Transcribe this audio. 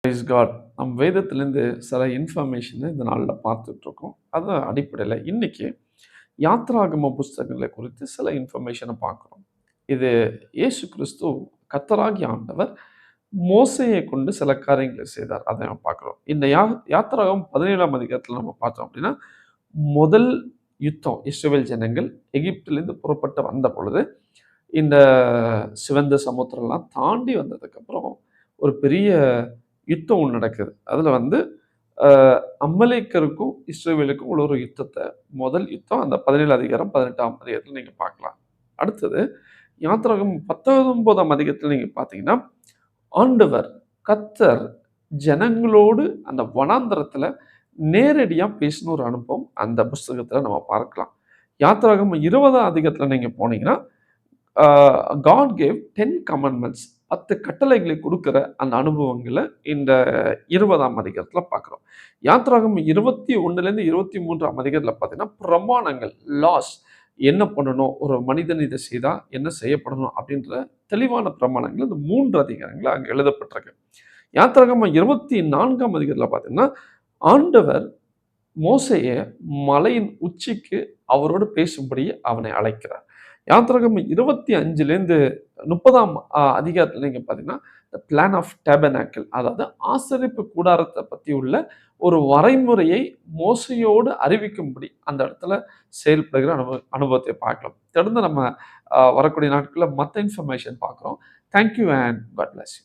Price God. நம் வேதத்திலேருந்து சில இன்ஃபர்மேஷனை இந்த நாளில் பார்த்துட்ருக்கோம். அதன் அடிப்படையில் இன்னைக்கு யாத்ராகம புஸ்தகங்களை குறித்து சில இன்ஃபர்மேஷனை பார்க்குறோம். இது இயேசு கிறிஸ்து கர்த்தராகிய ஆண்டவர் மோசையை கொண்டு சில காரியங்களை செய்தார். அதை நம்ம பார்க்குறோம். இந்த யாத்ராகம் 17ஆம் அதிகாரத்தில் நம்ம பார்த்தோம் அப்படின்னா, முதல் யுத்தம் இஸ்ரவேல் ஜனங்கள் எகிப்திலிருந்து புறப்பட்டு வந்த பொழுது இந்த சிவந்த சமுத்திரம்லாம் தாண்டி வந்ததுக்கப்புறம் ஒரு பெரிய யுத்தம் ஒன்று நடக்குது. அதில் வந்து அமலேக்கருக்கும் இஸ்ரவேலுக்கும் உள்ள ஒரு யுத்தத்தை, முதல் யுத்தம் அந்த 17 அதிகாரம் 18ஆம் அதிகாரத்தில் நீங்கள் பார்க்கலாம். அடுத்தது யாத்திராகம் 19ஆம் அதிகாரத்தில் நீங்கள் பார்த்தீங்கன்னா, ஆண்டவர் கர்த்தர் ஜனங்களோடு அந்த வனாந்தரத்தில் நேரடியாக பேசின ஒரு அனுபவம் அந்த புஸ்தகத்தில் நம்ம பார்க்கலாம். யாத்திராகம் 20ஆம் அதிகாரத்தில் நீங்கள் போனீங்கன்னா, காட் கேவ் 10 கமாண்ட்மெண்ட்ஸ், 10 கட்டளைகளை கொடுக்கிற அந்த அனுபவங்களை இந்த 20ஆம் அதிகாரத்தில் பார்க்குறோம். யாத்ராகம் 21லேருந்து 23ஆம் அதிகாரத்தில் பார்த்தீங்கன்னா, பிரமாணங்கள், லாஸ், என்ன பண்ணணும், ஒரு மனிதன் இதை செய்தால் என்ன செய்யப்படணும் அப்படின்ற தெளிவான பிரமாணங்கள் இந்த 3 அதிகாரங்கள் அங்கே எழுதப்பட்டிருக்கு. யாத்ராகம் 24ஆம் அதிகாரத்தில் பார்த்தீங்கன்னா, ஆண்டவர் மோசையை மலையின் உச்சிக்கு அவரோடு பேசும்படி அவனை அழைக்கிறார். யாத்ராகம் 25லேருந்து 30ஆம் அதிகாரத்தில் நீங்கள் பார்த்தீங்கன்னா, த பிளான் ஆஃப் டேபர்னாக்கிள், அதாவது ஆசரிப்பு கூடாரத்தை பற்றி உள்ள ஒரு வரைமுறையை மோசையோடு அறிவிக்கும்படி அந்த இடத்துல செயல்படுகிற அனுபவத்தை பார்க்கலாம். தொடர்ந்து நம்ம வரக்கூடிய நாட்களில் மற்ற இன்ஃபர்மேஷன் பார்க்குறோம். Thank you and God bless you.